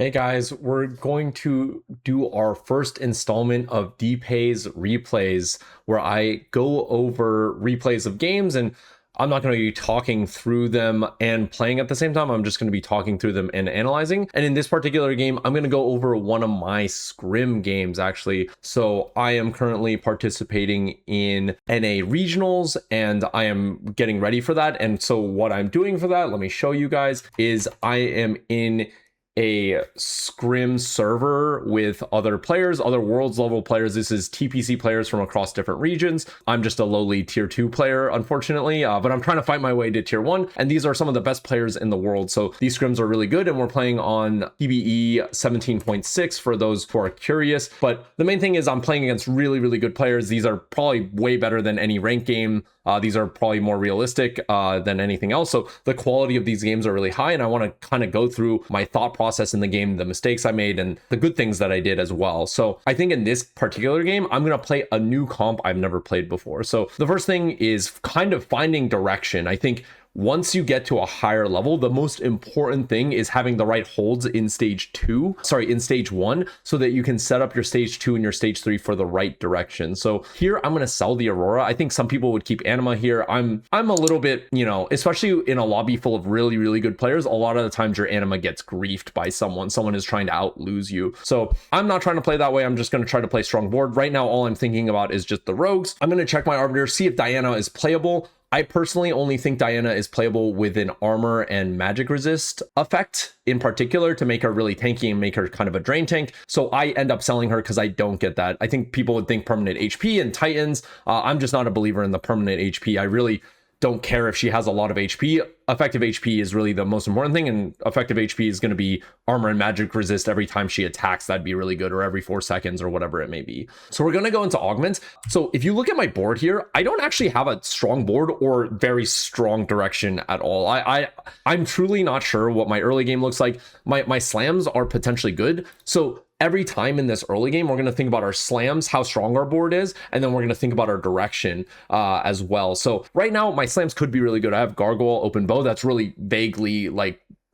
Hey guys, we're going to do our first installment of dpei's replays, where I go over replays of games, and I'm not going to be talking through them and playing at the same time. I'm just going to be talking through them and analyzing. And in this particular game, I'm going to go over one of my Scrim games, actually. So I am currently participating in NA regionals, and I am getting ready for that. And so what I'm doing for that, let me show you guys, is I am in a Scrim server with other players, other worlds level players. This is TPC players from across different regions. I'm just a lowly tier 2 player, unfortunately, but I'm trying to fight my way to tier 1, and these are some of the best players in the world. So these scrims are really good, and we're playing on PBE 17.6 for those who are curious. But the main thing is I'm playing against really, really good players. These are probably way better than any ranked game. These are probably more realistic than anything else. So the quality of these games are really high, and I want to kind of go through my thought process in the game, the mistakes I made, and the good things that I did as well. So I think in this particular game, I'm going to play a new comp I've never played before. So the first thing is kind of finding direction. I think once you get to a higher level, the most important thing is having the right holds in stage 1, so that you can set up your stage 2 and your stage 3 for the right direction. So here I'm going to sell the Aurora. I think some people would keep Anima here. I'm a little bit, especially in a lobby full of really, really good players, a lot of the times your Anima gets griefed by someone is trying to out lose you. So I'm not trying to play that way. I'm just going to try to play strong board. Right now, all I'm thinking about is just the rogues. I'm going to check my arbiter, see if Diana is playable. I personally only think Diana is playable with an armor and magic resist effect in particular to make her really tanky and make her kind of a drain tank. So I end up selling her because I don't get that. I think people would think permanent HP and Titans. I'm just not a believer in the permanent HP. I really don't care if she has a lot of HP. Effective HP is really the most important thing, and effective HP is going to be armor and magic resist every time she attacks. That'd be really good, or every 4 seconds, or whatever it may be. So we're going to go into Augment. So if you look at my board here, I don't actually have a strong board or very strong direction at all. I'm truly not sure what my early game looks like. My slams are potentially good. So every time in this early game, we're going to think about our slams, how strong our board is, and then we're going to think about our direction as well. So right now, my slams could be really good. I have Gargoyle, Open Bow. That's really vaguely,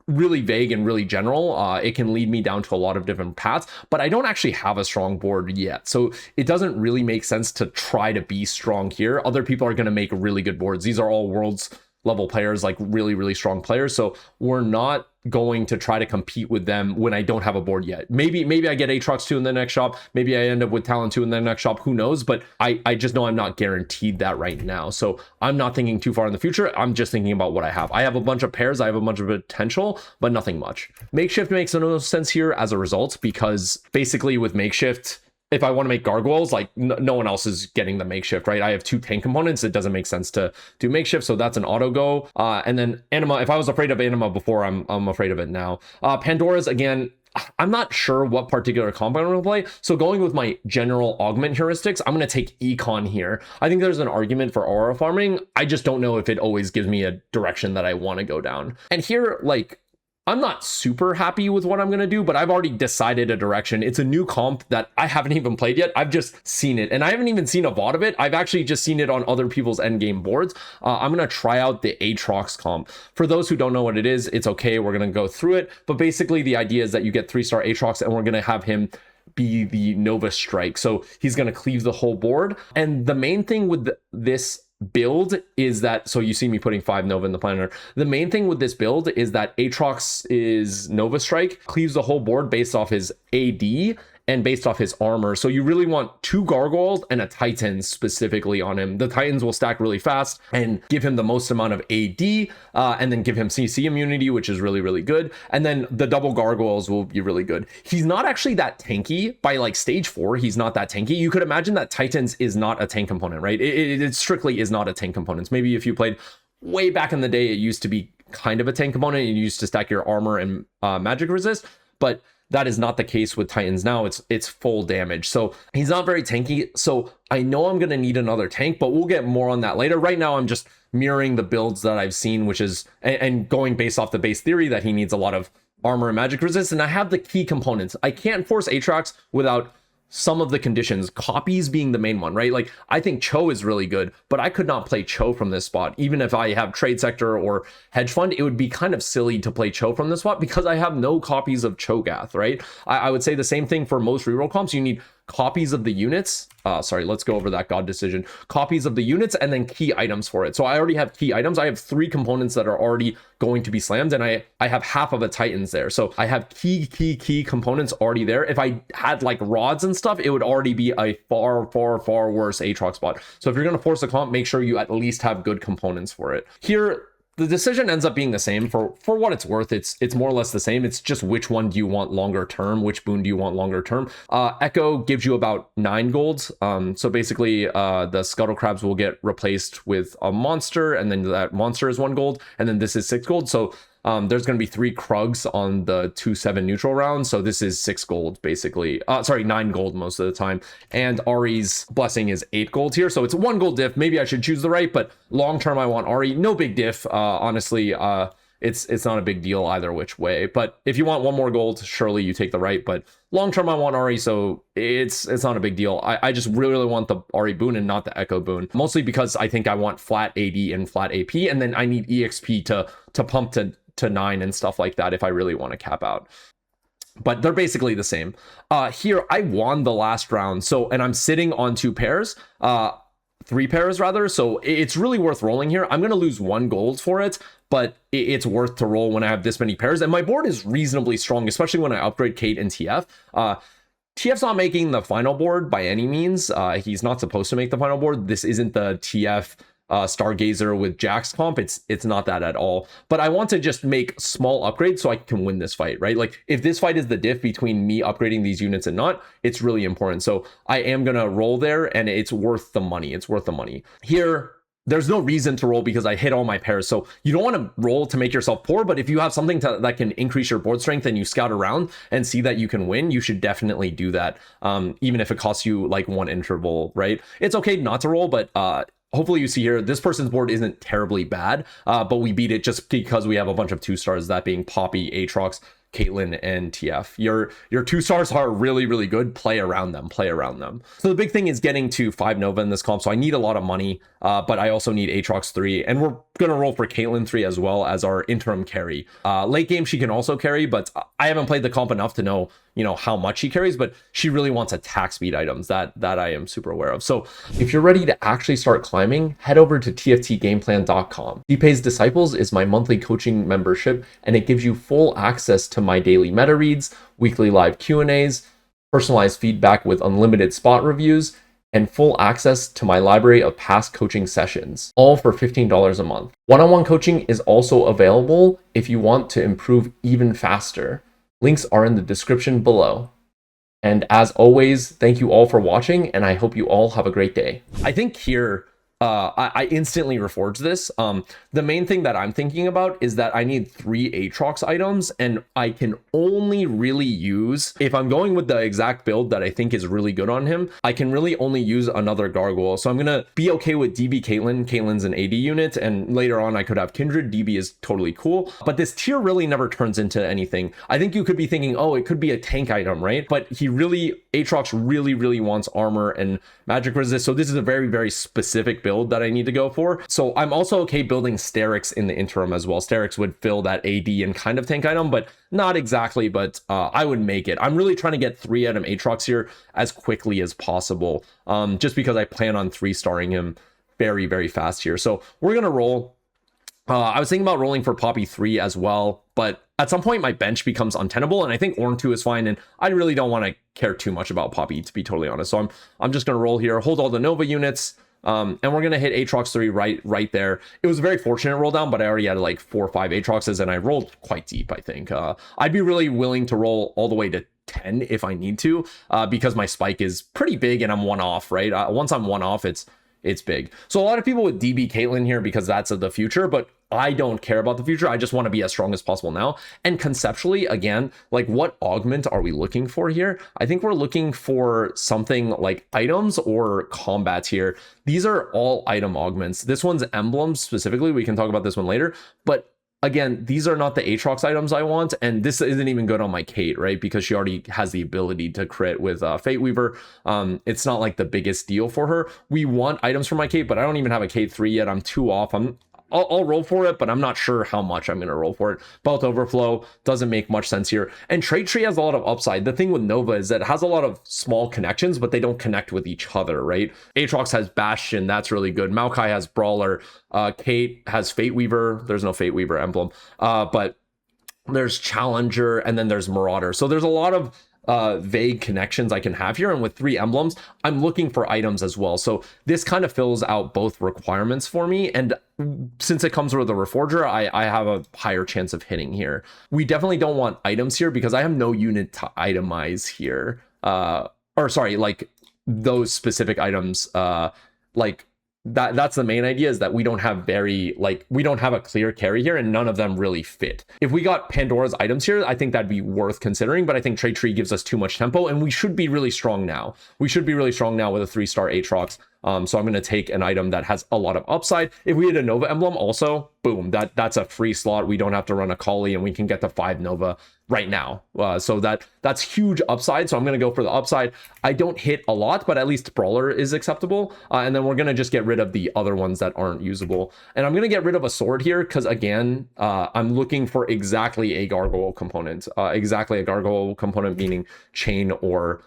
really vague and really general. It can lead me down to a lot of different paths, but I don't actually have a strong board yet. So it doesn't really make sense to try to be strong here. Other people are going to make really good boards. These are all worlds level players, like really, really strong players. So we're not going to try to compete with them when I don't have a board yet. Maybe I get Aatrox 2 in the next shop. Maybe I end up with Talon 2 in the next shop. Who knows? But I just know I'm not guaranteed that right now. So I'm not thinking too far in the future. I'm just thinking about what I have. I have a bunch of pairs. I have a bunch of potential, but nothing much. Makeshift makes no sense here as a result, because basically with Makeshift, if I want to make gargoyles, no one else is getting the makeshift, right? I have 2 tank components. It doesn't make sense to do makeshift, so that's an auto go. And then Anima, if I was afraid of Anima before, I'm afraid of it now. Pandora's, again, I'm not sure what particular comp I'm going to play. So going with my general augment heuristics, I'm going to take econ here. I think there's an argument for aura farming. I just don't know if it always gives me a direction that I want to go down. And here, I'm not super happy with what I'm going to do, but I've already decided a direction. It's a new comp that I haven't even played yet. I've just seen it, and I haven't even seen a VOD of it. I've actually just seen it on other people's endgame boards. I'm going to try out the Aatrox comp. For those who don't know what it is, it's okay. We're going to go through it. But basically, the idea is that you get 3-star Aatrox, and we're going to have him be the Nova Strike. So he's going to cleave the whole board. And the main thing with this build is that, so you see me putting 5 Nova in the planner. The main thing with this build is that Aatrox is Nova Strike, cleaves the whole board based off his AD and based off his armor. So you really want 2 gargoyles and a Titan specifically on him. The Titans will stack really fast and give him the most amount of AD, and then give him CC immunity, which is really, really good. And then the double gargoyles will be really good. He's not actually that tanky. By stage 4, he's not that tanky. You could imagine that Titans is not a tank component, right? It strictly is not a tank component. Maybe if you played way back in the day, it used to be kind of a tank component. You used to stack your armor and magic resist, but that is not the case with Titans now. It's full damage. So he's not very tanky. So I know I'm going to need another tank, but we'll get more on that later. Right now, I'm just mirroring the builds that I've seen, which is, and going based off the base theory that he needs a lot of armor and magic resist. And I have the key components. I can't force Aatrox without some of the conditions, copies being the main one, right? Like I think Cho is really good, but I could not play Cho from this spot. Even if I have Trade Sector or Hedge Fund, it would be kind of silly to play Cho from this spot because I have no copies of Cho'Gath, right? I would say the same thing for most reroll comps. You need copies of the units. Sorry, let's go over that God decision. Copies of the units and then key items for it. So I already have key items. I have 3 components that are already going to be slammed, and I have half of a Titans there. So I have key components already there. If I had like rods and stuff, it would already be a far worse Aatrox spot. So if you're going to force a comp, make sure you at least have good components for it. Here, the decision ends up being the same for what it's worth. It's more or less the same. It's just which one do you want longer term? Which boon do you want longer term? Echo gives you about 9 golds. So basically, the Scuttle Crabs will get replaced with a monster, and then that monster is 1 gold, and then this is 6 gold. So there's going to be 3 Krugs on the 2/7 neutral round. So this is 6 gold, basically. Sorry, 9 gold most of the time. And Ari's Blessing is 8 gold here. So it's a 1 gold diff. Maybe I should choose the right, but long term, I want Ari. No big diff. Honestly, it's not a big deal either which way. But if you want 1 more gold, surely you take the right. But long term, I want Ari, so it's not a big deal. I just really want the Ari boon and not the Echo boon. Mostly because I think I want flat AD and flat AP, and then I need EXP to pump to 9 and stuff like that if I really want to cap out. But they're basically the same. Here, I won the last round, and I'm sitting on 2 pairs, 3 pairs rather, so it's really worth rolling here. I'm going to lose 1 gold for it, but it's worth to roll when I have this many pairs, and my board is reasonably strong, especially when I upgrade Kate and TF. TF's not making the final board by any means. He's not supposed to make the final board. This isn't the TF Stargazer with Jax comp. It's not that at all, but I want to just make small upgrades so I can win this fight, right? Like if this fight is the diff between me upgrading these units and not, it's really important. So I am gonna roll there, and it's worth the money. It's worth the money here. There's no reason to roll because I hit all my pairs. So you don't want to roll to make yourself poor, but if you have something that can increase your board strength and you scout around and see that you can win, you should definitely do that. Even if it costs you like 1 interval, right? It's okay not to roll, but hopefully you see here, this person's board isn't terribly bad, but we beat it just because we have a bunch of 2 stars, that being Poppy, Aatrox, Caitlyn, and TF. Your 2 stars are really good. Play around them. So the big thing is getting to 5 Nova in this comp. So I need a lot of money, but I also need Aatrox 3, and we're gonna roll for Caitlyn 3 as well as our interim carry. Late game she can also carry, but I haven't played the comp enough to know how much she carries, but she really wants attack speed items that I am super aware of. So if you're ready to actually start climbing, head over to tftgameplan.com. dpei's Disciples is my monthly coaching membership, and it gives you full access to my daily meta reads, weekly live Q&As, personalized feedback with unlimited spot reviews, and full access to my library of past coaching sessions, all for $15 a month. One-on-one coaching is also available if you want to improve even faster. Links are in the description below. And as always, thank you all for watching, and I hope you all have a great day. I think here, I instantly reforged this. The main thing that I'm thinking about is that I need 3 Aatrox items, and I can only really use, if I'm going with the exact build that I think is really good on him, I can really only use another Gargoyle. So I'm gonna be okay with DB Caitlyn. Caitlyn's an AD unit, and later on I could have Kindred. DB is totally cool, but this tier really never turns into anything. I think you could be thinking, oh, it could be a tank item, right? But Aatrox really wants armor and magic resist. So this is a very specific build that I need to go for. So I'm also okay building Sterix in the interim as well. Sterix would fill that AD and kind of tank item, but not exactly, but I would make it. I'm really trying to get 3 item Aatrox here as quickly as possible, just because I plan on 3-starring him very fast here. So we're gonna roll. I was thinking about rolling for Poppy 3 as well, but at some point my bench becomes untenable, and I think Ornn 2 is fine, and I really don't want to care too much about Poppy, to be totally honest. So I'm just gonna roll here, hold all the Nova units, and we're gonna hit Aatrox 3 right there. It was a very fortunate roll down, but I already had like 4 or 5 Aatroxes, and I rolled quite deep, I think. I'd be really willing to roll all the way to 10 if I need to, because my spike is pretty big and I'm 1 off, right? Once I'm 1 off, it's big. So a lot of people would DB Caitlyn here because that's of the future, but I don't care about the future. I just want to be as strong as possible now. And conceptually, again, like what augment are we looking for here? I think we're looking for something like items or combats here. These are all item augments. This one's emblems specifically. We can talk about this one later, but again, these are not the Aatrox items I want, and this isn't even good on my Kate, right? Because she already has the ability to crit with Fate Weaver. It's not like the biggest deal for her. We want items for my Kate, but I don't even have a Kate 3 yet. I'm 2 off. I'll roll for it, but I'm not sure how much I'm going to roll for it. Belt Overflow doesn't make much sense here. And Trait Tree has a lot of upside. The thing with Nova is that it has a lot of small connections, but they don't connect with each other, right? Aatrox has Bastion. That's really good. Maokai has Brawler. Kate has Fate Weaver. There's no Fate Weaver emblem. But there's Challenger, and then there's Marauder. So there's a lot of vague connections I can have here, and with 3 emblems I'm looking for items as well, so this kind of fills out both requirements for me, and since it comes with a Reforger, I have a higher chance of hitting here. We definitely don't want items here because I have no unit to itemize here, or sorry, like those specific items, like that's the main idea, is that we don't have we don't have a clear carry here, and none of them really fit. If we got Pandora's items here, I think that'd be worth considering, but I think Trait Tree gives us too much tempo, and we should be really strong now. We should be really strong now with a 3-star Aatrox. So I'm going to take an item that has a lot of upside. If we had a Nova emblem also, boom, that's a free slot. We don't have to run a Kali, and we can get the 5 Nova right now. So that's huge upside. So I'm going to go for the upside. I don't hit a lot, but at least Brawler is acceptable. And then we're going to just get rid of the other ones that aren't usable. And I'm going to get rid of a sword here because, again, I'm looking for exactly a gargoyle component. Exactly a gargoyle component, meaning chain or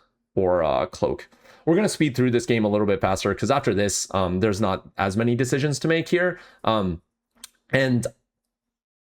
cloak. We're going to speed through this game a little bit faster because after this, there's not as many decisions to make here. And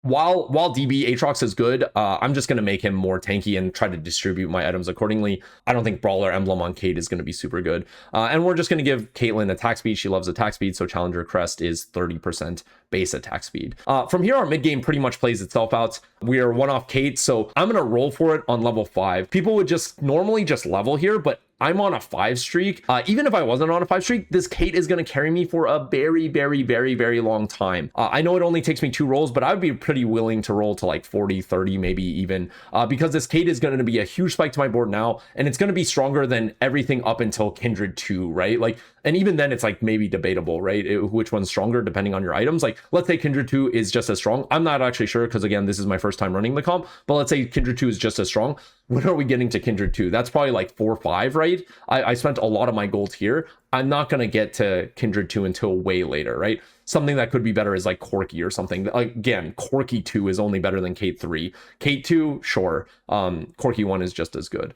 while DB Aatrox is good, I'm just going to make him more tanky and try to distribute my items accordingly. I don't think Brawler emblem on Kate is going to be super good. And we're just going to give Caitlyn attack speed. She loves attack speed, so Challenger Crest is 30% base attack speed. From here, our mid game pretty much plays itself out. We are 1 off Kate, so I'm going to roll for it on level 5. People would just normally just level here, but I'm on a 5 streak. Even if I wasn't on a 5 streak, this Kate is going to carry me for a very, very, very, very long time. I know it only takes me 2 rolls, but I would be pretty willing to roll to like 40, 30, maybe even, because this Kate is going to be a huge spike to my board now, and it's going to be stronger than everything up until Kindred 2, right? Like, and even then it's like maybe debatable, right? Which one's stronger depending on your items. Like, let's say Kindred 2 is just as strong. I'm not actually sure because, again, this is my first time running the comp, but let's say Kindred 2 is just as strong. When are we getting to Kindred 2? That's probably like 4 or 5, right? I spent a lot of my gold here. I'm not going to get to Kindred 2 until way later, right? Something that could be better is like Corky or something. Again, Corky 2 is only better than Kate 3. Kate 2, sure. Corky 1 is just as good.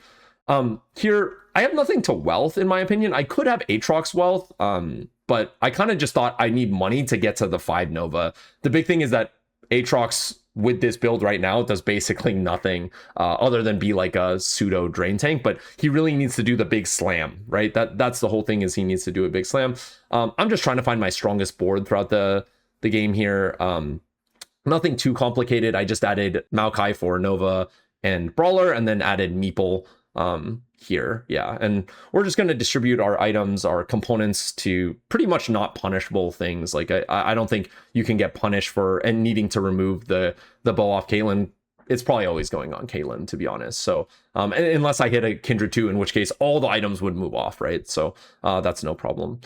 Here, I have nothing to wealth, in my opinion. I could have Aatrox wealth, but I kind of just thought I need money to get to the 5 Nova. The big thing is that Aatrox with this build right now does basically nothing other than be like a pseudo drain tank, but he really needs to do the big slam, right? That's the whole thing, is he needs to do a big slam. I'm just trying to find my strongest board throughout the game here. Nothing too complicated. I just added Maokai for Nova and Brawler, and then added Meeple here. Yeah, and we're just going to distribute our items, our components, to pretty much not punishable things. Like I don't think you can get punished for and needing to remove the bow off Caitlyn. It's probably always going on Caitlyn, to be honest. So unless I hit a Kindred 2, in which case all the items would move off, right? So that's no problem.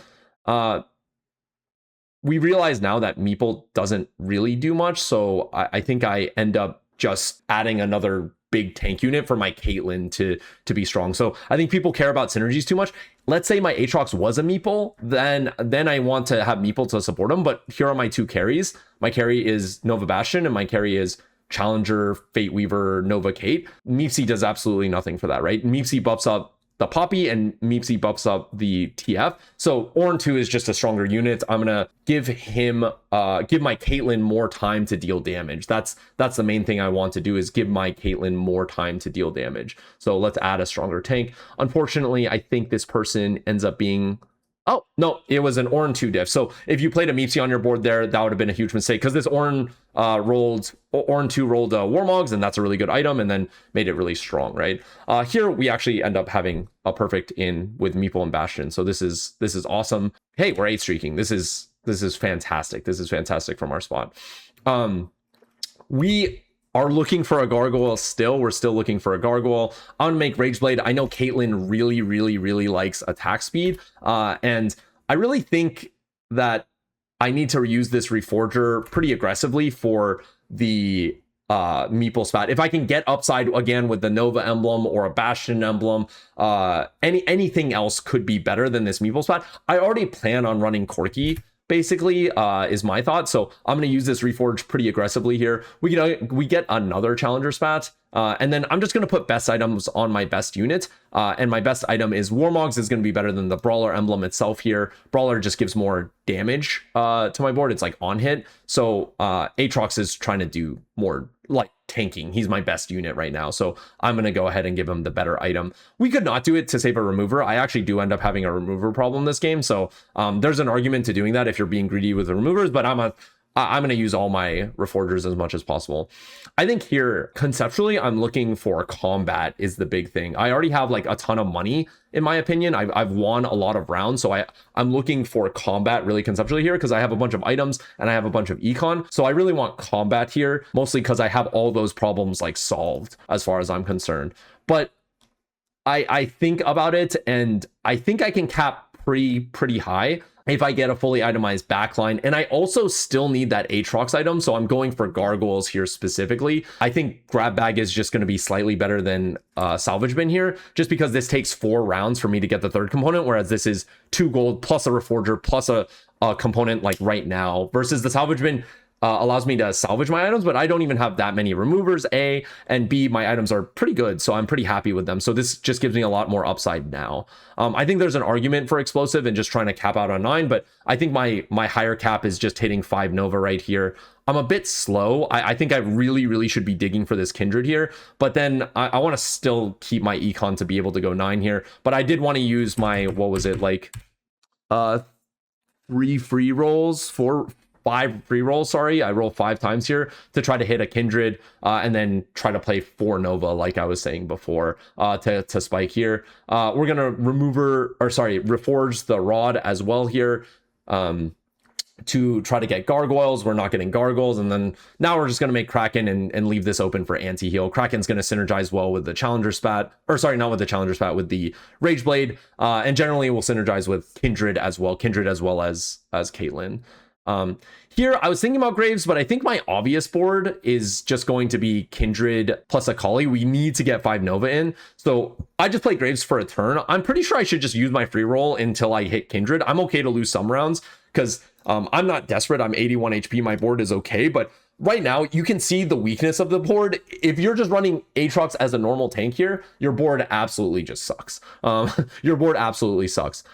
We realize now that Meeple doesn't really do much, so I think I end up just adding another big tank unit for my Caitlyn to be strong. So I think people care about synergies too much. Let's say my Aatrox was a Meeple, then I want to have Meeple to support him, but here are my 2 carries. My carry is Nova Bastion, and my carry is Challenger, Fate Weaver, Nova Kate. Meepsy does absolutely nothing for that, right? Meepsy buffs up the Poppy, and Meepsy buffs up the TF. So Ornn 2 is just a stronger unit. I'm gonna give him, give my Caitlyn more time to deal damage. That's the main thing I want to do, is give my Caitlyn more time to deal damage. So let's add a stronger tank. Unfortunately, I think this person ends up being, oh, no, it was an Ornn 2 diff. So if you played a Meepsy on your board there, that would have been a huge mistake, because this Ornn 2 rolled Warmogs, and that's a really good item, and then made it really strong, right? Here we actually end up having a perfect in with Meeple and Bastion. So this is awesome. Hey, we're 8 streaking. This is fantastic. This is fantastic from our spot. We are looking for a gargoyle still. We're still looking for a gargoyle. I'm gonna make Rageblade. I know Caitlyn really, really, really likes attack speed. And I really think that I need to use this Reforger pretty aggressively for the Meeple spat. If I can get upside again with the Nova emblem or a Bastion emblem, anything else could be better than this Meeple spat. I already plan on running Corki, basically, is my thought. So I'm going to use this Reforge pretty aggressively here. We get another Challenger spat, and then I'm just going to put best items on my best unit. And my best item is Warmogs is going to be better than the Brawler emblem itself here. Brawler just gives more damage to my board. It's like on hit. So Aatrox is trying to do more like tanking. He's my best unit right now. So I'm going to go ahead and give him the better item. We could not do it to save a remover. I actually do end up having a remover problem this game. So there's an argument to doing that if you're being greedy with the removers, but I'm going to use all my Reforgers as much as possible. I think here, conceptually, I'm looking for combat is the big thing. I already have like a ton of money, in my opinion. I've won a lot of rounds, so I'm looking for combat really conceptually here because I have a bunch of items and I have a bunch of econ. So I really want combat here, mostly because I have all those problems like solved as far as I'm concerned. But I think about it, and I think I can cap pretty high if I get a fully itemized backline. And I also still need that Aatrox item, so I'm going for gargoyles here specifically. I think grab bag is just going to be slightly better than salvage bin here, just because this takes 4 rounds for me to get the third component, whereas this is 2 gold plus a reforger plus a component like right now, versus the salvage bin allows me to salvage my items, but I don't even have that many removers, A, and B, my items are pretty good, so I'm pretty happy with them. So this just gives me a lot more upside now. I think there's an argument for explosive and just trying to cap out on 9, but I think my higher cap is just hitting 5 Nova right here. I'm a bit slow. I think I really should be digging for this Kindred here, but then I want to still keep my econ to be able to go 9 here. But I did want to use my, what was it, like 3 free rolls, 5 free rolls, sorry. I roll 5 times here to try to hit a Kindred, and then try to play 4 Nova, like I was saying before, to spike here. We're gonna reforge the rod as well here, to try to get gargoyles. We're not getting gargoyles, and then now we're just going to make Kraken and leave this open for anti-heal. Kraken's going to synergize well with the Challenger spat, or sorry, not with the Challenger spat, with the Rage Blade, and generally will synergize with Kindred as well as Caitlyn. Here I was thinking about Graves, but I think my obvious board is just going to be Kindred plus a Kali. We need to get 5 Nova in, so I just play Graves for a turn. I'm pretty sure I should just use my free roll until I hit Kindred. I'm okay to lose some rounds because I'm not desperate. I'm 81 HP. My board is okay, but right now you can see the weakness of the board. If you're just running Aatrox as a normal tank here, your board absolutely just sucks. Your board absolutely sucks.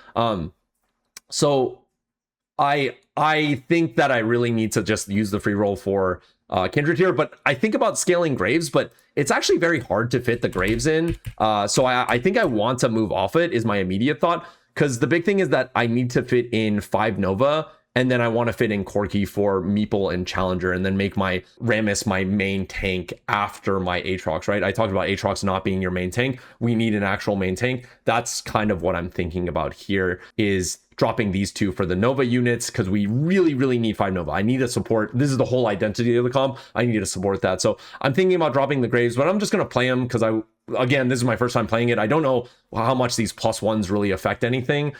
So I think that I really need to just use the free roll for Kindred here, but I think about scaling Graves, but it's actually very hard to fit the Graves in. So I think I want to move off it, is my immediate thought, because the big thing is that I need to fit in 5 Nova, and then I want to fit in Corki for Meeple and Challenger, and then make my Rammus my main tank after my Aatrox, right? I talked about Aatrox not being your main tank. We need an actual main tank. That's kind of what I'm thinking about here, is dropping these 2 for the Nova units, because we really need 5 Nova. I need to support, this is the whole identity of the comp. I need to support that. So I'm thinking about dropping the Graves, but I'm just going to play them because again, this is my first time playing it. I don't know how much these +1s really affect anything.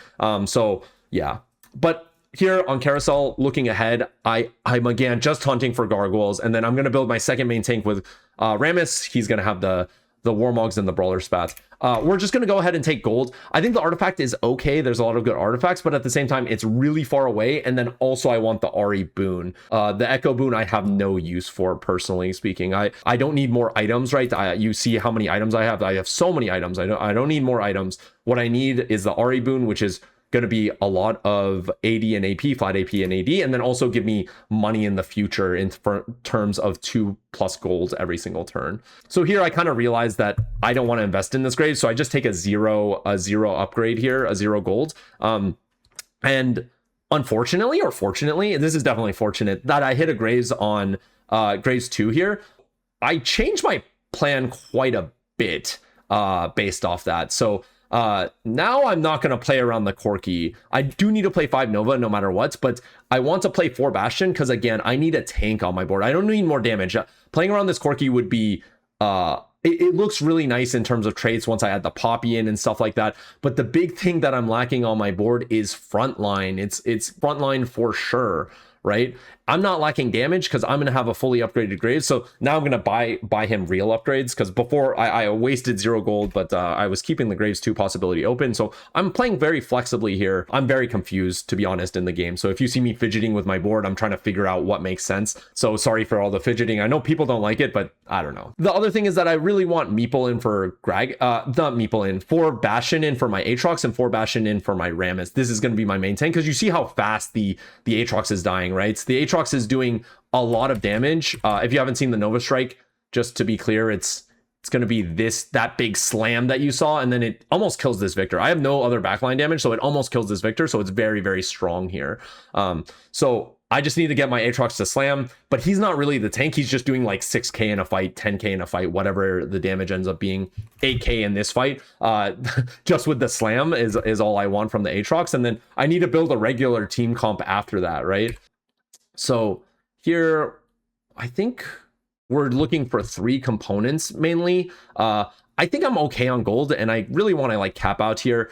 So yeah, but here on Carousel, looking ahead, I'm again just hunting for gargoyles, and then I'm going to build my second main tank with Rammus. He's going to have the Warmogs and the Brawler spats. We're just going to go ahead and take gold. I think the artifact is okay. There's a lot of good artifacts, but at the same time, it's really far away. And then also I want the Ari boon. The Echo boon I have no use for, personally speaking. I don't need more items, right? You see how many items I have. I have so many items. I don't need more items. What I need is the Ari boon, which is going to be a lot of AD and AP, flat AP and AD, and then also give me money in the future in terms of 2+ gold every single turn. So here I kind of realized that I don't want to invest in this grade, so I just take a zero upgrade here, a 0 gold. And unfortunately, or fortunately, this is definitely fortunate, that I hit a Graves on Graves 2 here. I changed my plan quite a bit based off that. So now I'm not going to play around the Corki. I do need to play 5 Nova no matter what, but I want to play 4 Bastion because, again, I need a tank on my board. I don't need more damage. Playing around this Corki would be it looks really nice in terms of traits once I add the Poppy in and stuff like that, but the big thing that I'm lacking on my board is frontline. It's frontline for sure, right? I'm not lacking damage because I'm going to have a fully upgraded Graves. So now I'm going to buy him real upgrades, because before I wasted 0 gold, but I was keeping the Graves 2 possibility open. So I'm playing very flexibly here. I'm very confused, to be honest, in the game. So if you see me fidgeting with my board, I'm trying to figure out what makes sense. So sorry for all the fidgeting. I know people don't like it, but I don't know. The other thing is that I really want Meeple in for not Meeple in, 4 Bastion in for my Aatrox and 4 Bastion in for my Rammus. This is going to be my main tank, because you see how fast the Aatrox is dying, right? The Aatrox is doing a lot of damage. If you haven't seen the Nova Strike, just to be clear, it's going to be that big slam that you saw, and then it almost kills this Victor. I have no other backline damage, so it almost kills this Victor, so it's very, very strong here. So I just need to get my Aatrox to slam, but he's not really the tank. He's just doing like 6k in a fight, 10k in a fight, whatever the damage ends up being. 8k in this fight, just with the slam is all I want from the Aatrox. And then I need to build a regular team comp after that, right? So here, I think we're looking for 3 components mainly. I think I'm okay on gold, and I really want to like cap out here.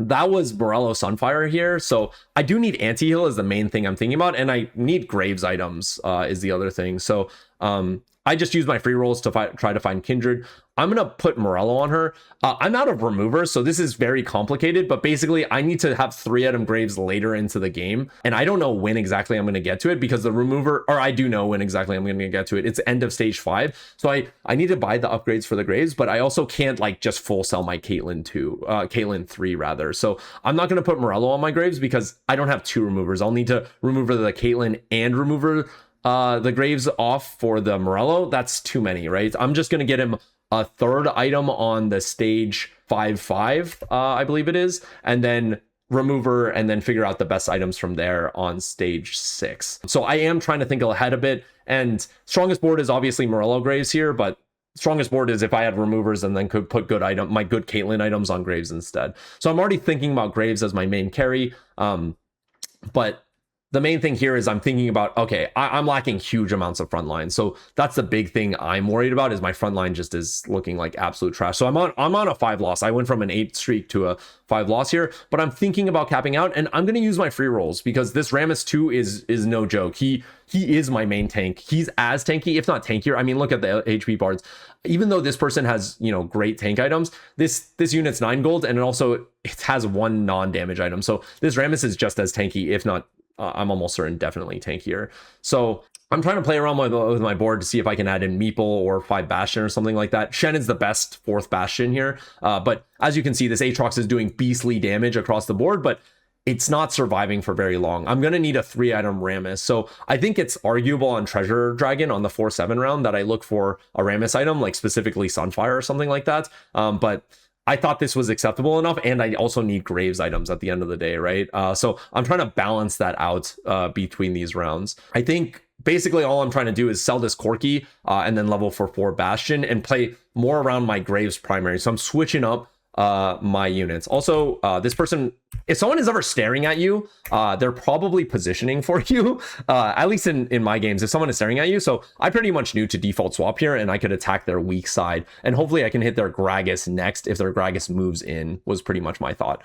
That was Morello Sunfire here, so I do need anti-heal is the main thing I'm thinking about, and I need Graves items is the other thing. So I just use my free rolls to try to find Kindred. I'm going to put Morello on her. I'm out of removers, so this is very complicated, but basically I need to have 3-item Graves later into the game, and I don't know when exactly I'm going to get to it, because the remover, or I do know when exactly I'm going to get to it. It's end of stage 5, so I need to buy the upgrades for the Graves, but I also can't like just full sell my Caitlyn 3 rather. So I'm not going to put Morello on my Graves because I don't have 2 removers. I'll need to remove the Caitlyn and remover the Graves off for the Morello. That's too many, right? I'm just going to get him a 3rd item on the stage 5/5, I believe it is, and then remover, and then figure out the best items from there on stage 6. So I am trying to think ahead a bit, and strongest board is obviously Morello Graves here, but strongest board is if I had removers and then could put my good Caitlyn items on Graves instead. So I'm already thinking about Graves as my main carry, but the main thing here is I'm thinking about, okay, I'm lacking huge amounts of frontline. So that's the big thing I'm worried about, is my frontline just is looking like absolute trash. So I'm on a 5 loss. I went from an 8 streak to a 5 loss here, but I'm thinking about capping out, and I'm going to use my free rolls because this Rammus 2 is no joke. He is my main tank. He's as tanky, if not tankier. I mean, look at the HP bards. Even though this person has, great tank items, this unit's 9 gold, and it has 1 non-damage item. So this Rammus is just as tanky, if not I'm almost certain definitely tankier. So I'm trying to play around with my board to see if I can add in Meeple or 5 Bastion or something like that. Shen is the best 4th Bastion here. But as you can see, this Aatrox is doing beastly damage across the board, but it's not surviving for very long. I'm going to need a 3-item Rammus. So I think it's arguable on Treasure Dragon on the 4/7 round that I look for a Rammus item, like specifically Sunfire or something like that. But I thought this was acceptable enough, and I also need Graves items at the end of the day, right? So I'm trying to balance that out between these rounds. I think basically all I'm trying to do is sell this Corki and then level for 4 Bastion and play more around my Graves primary. So I'm switching up my units. Also, this person, if someone is ever staring at you, they're probably positioning for you, at least in my games, if someone is staring at you. So I pretty much knew to default swap here, and I could attack their weak side, and hopefully I can hit their Gragas next if their Gragas moves in, was pretty much my thought.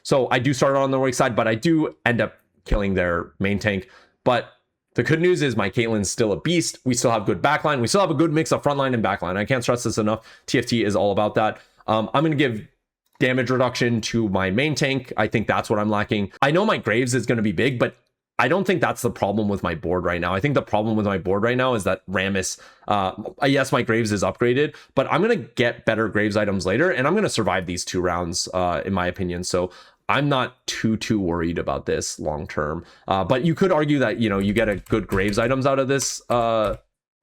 So I do start on the weak side, but I do end up killing their main tank. But the good news is my Caitlyn's still a beast. We still have good backline. We still have a good mix of frontline and backline. I can't stress this enough. TFT is all about that. I'm going to give damage reduction to my main tank. I think that's what I'm lacking. I know my Graves is going to be big, but I don't think that's the problem with my board right now. I think the problem with my board right now is that Rammus, yes, my Graves is upgraded, but I'm going to get better Graves items later, and I'm going to survive these 2 rounds, in my opinion. So I'm not too worried about this long term. But you could argue that, you get a good Graves items out of this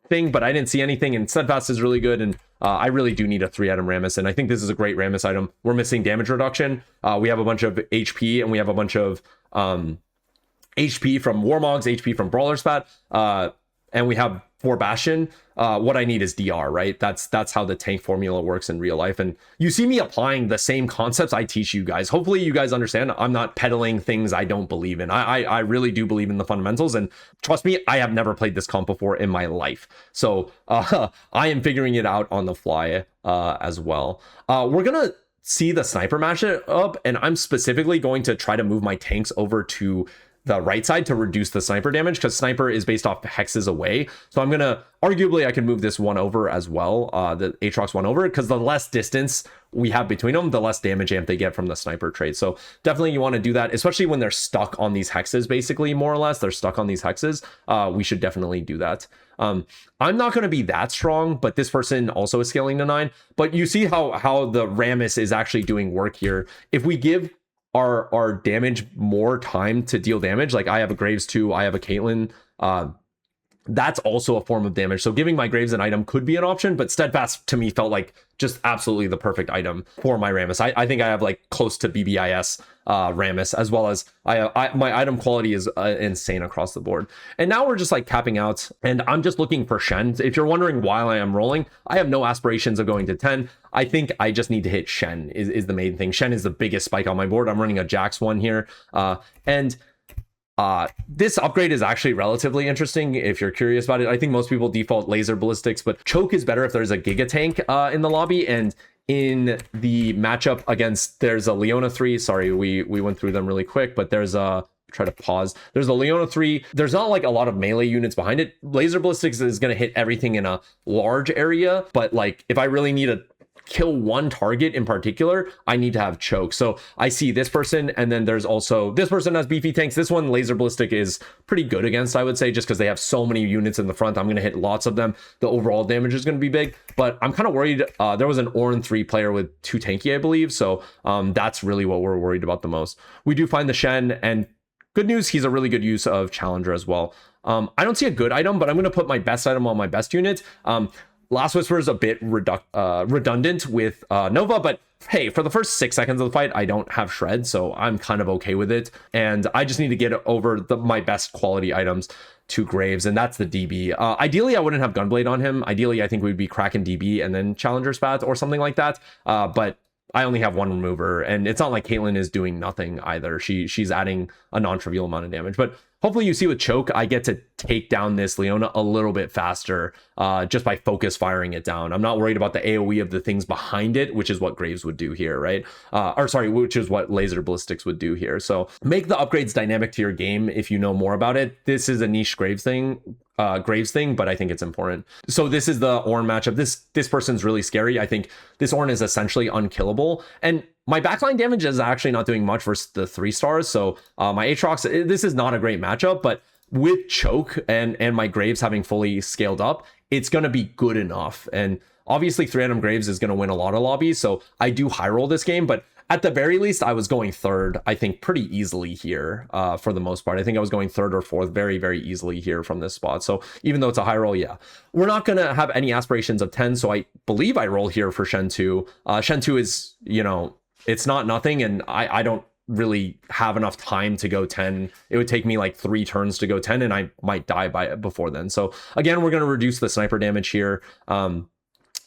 thing, but I didn't see anything, and Steadfast is really good, and I really do need a 3-item Rammus, and I think this is a great Rammus item. We're missing damage reduction. We have a bunch of HP, and we have a bunch of HP from Warmogs, HP from Brawler Spat, and we have 4 Bastion. What I need is DR, right? That's how the tank formula works in real life. And you see me applying the same concepts I teach you guys. Hopefully you guys understand I'm not peddling things I don't believe in. I really do believe in the fundamentals, and trust me, I have never played this comp before in my life. So I am figuring it out on the fly as well. We're gonna see the sniper match it up, and I'm specifically going to try to move my tanks over to the right side to reduce the sniper damage, because sniper is based off hexes away. So I'm gonna, arguably I can move this one over as well, the Aatrox one over, because the less distance we have between them, the less damage amp they get from the sniper trait. So definitely you want to do that, especially when they're stuck on these hexes, basically, more or less they're stuck on these hexes. We should definitely do that. I'm not going to be that strong, but this person also is scaling to 9. But you see how the Rammus is actually doing work here. If we give our damage more time to deal damage, like I have a Graves 2, I have a Caitlyn, that's also a form of damage. So giving my Graves an item could be an option, but Steadfast to me felt like just absolutely the perfect item for my Rammus. I think I have like close to BBIS Rammus, as well as my item quality is insane across the board. And now we're just like capping out, and I'm just looking for Shen. If you're wondering why I am rolling, I have no aspirations of going to 10. I think I just need to hit Shen is the main thing. Shen is the biggest spike on my board. I'm running a Jax one here, and this upgrade is actually relatively interesting if you're curious about it. I think most people default laser ballistics, but choke is better if there's a giga tank in the lobby. And in the matchup against, there's a Leona 3. Sorry, we went through them really quick, but there's a, try to pause. There's a Leona 3. There's not like a lot of melee units behind it. Laser ballistics is going to hit everything in a large area, but like if I really need a kill one target in particular, I need to have choke. So I see this person, and then there's also this person has beefy tanks. This one, laser ballistic, is pretty good against, I would say, just because they have so many units in the front. I'm going to hit lots of them. The overall damage is going to be big, but I'm kind of worried. There was an Ornn 3 player with 2 tanky, I believe. So that's really what we're worried about the most. We do find the Shen, and good news, he's a really good use of Challenger as well. I don't see a good item, but I'm going to put my best item on my best unit. Last Whisper is a bit redundant with Nova, but hey, for the first 6 seconds of the fight, I don't have Shred, so I'm kind of okay with it. And I just need to get over my best quality items to Graves, and that's the DB. Ideally, I wouldn't have Gunblade on him. Ideally, I think we'd be Kraken DB and then Challenger Spat or something like that. But I only have one remover, and it's not like Caitlyn is doing nothing either. She's adding a non-trivial amount of damage, but hopefully you see with choke, I get to take down this Leona a little bit faster just by focus firing it down. I'm not worried about the AoE of the things behind it, which is what Graves would do here, right? Or sorry, which is what laser ballistics would do here. So make the upgrades dynamic to your game if you know more about it. This is a niche Graves thing, but I think it's important. So this is the Ornn matchup. This person's really scary. I think this Ornn is essentially unkillable, and my backline damage is actually not doing much versus the 3 stars. So my Aatrox, this is not a great matchup, but with choke and my Graves having fully scaled up, it's going to be good enough. And obviously 3-item Graves is going to win a lot of lobbies. So I do high roll this game, but at the very least, I was going 3rd, I think, pretty easily here for the most part. I think I was going 3rd or 4th very, very easily here from this spot. So even though it's a high roll, yeah, we're not going to have any aspirations of 10. So I believe I roll here for Shen 2. Shen 2 is, it's not nothing, and I don't really have enough time to go 10. It would take me like 3 turns to go 10, and I might die before then. So again, we're going to reduce the sniper damage here.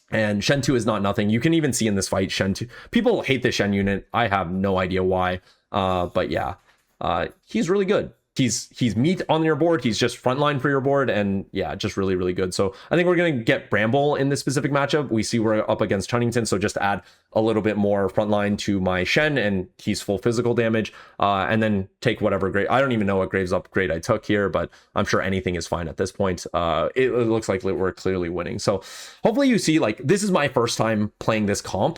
And Shen 2 is not nothing. You can even see in this fight, Shen 2. People hate the Shen unit. I have no idea why. But yeah, he's really good. He's meat on your board. He's just frontline for your board, and yeah, just really, really good. So I think we're going to get Bramble in this specific matchup. We see we're up against Huntington, so just add a little bit more frontline to my Shen, and he's full physical damage, and then take whatever grade. I don't even know what Graves upgrade I took here, but I'm sure anything is fine at this point. It looks like we're clearly winning. So hopefully you see, like, this is my first time playing this comp.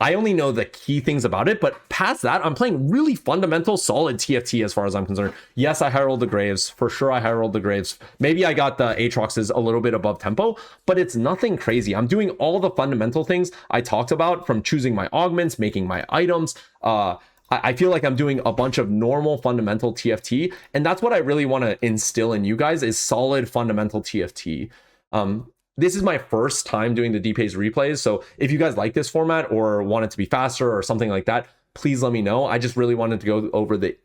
I only know the key things about it, but past that, I'm playing really fundamental, solid TFT as far as I'm concerned. Yes, I high rolled the Graves. For sure, I high rolled the Graves. Maybe I got the Aatroxes a little bit above tempo, but it's nothing crazy. I'm doing all the fundamental things I talked about, from choosing my augments, making my items. I feel like I'm doing a bunch of normal fundamental TFT, and that's what I really want to instill in you guys, is solid fundamental TFT. This is my first time doing the dpei's replays, so if you guys like this format or want it to be faster or something like that, please let me know. I just really wanted to go over the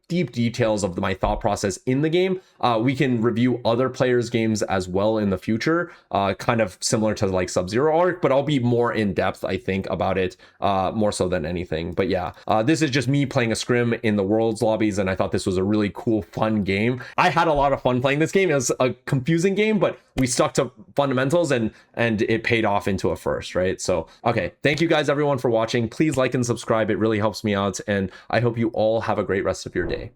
deep details of my thought process in the game. We can review other players' games as well in the future, kind of similar to like Sub-Zero Arc, but I'll be more in depth, I think, about it, more so than anything. But yeah, this is just me playing a scrim in the Worlds lobbies, and I thought this was a really cool, fun game. I had a lot of fun playing this game. It was a confusing game, but we stuck to fundamentals, and it paid off into a first, right? So, okay, thank you guys, everyone, for watching. Please like and subscribe. It really helps me out, and I hope you all have a great rest of your day.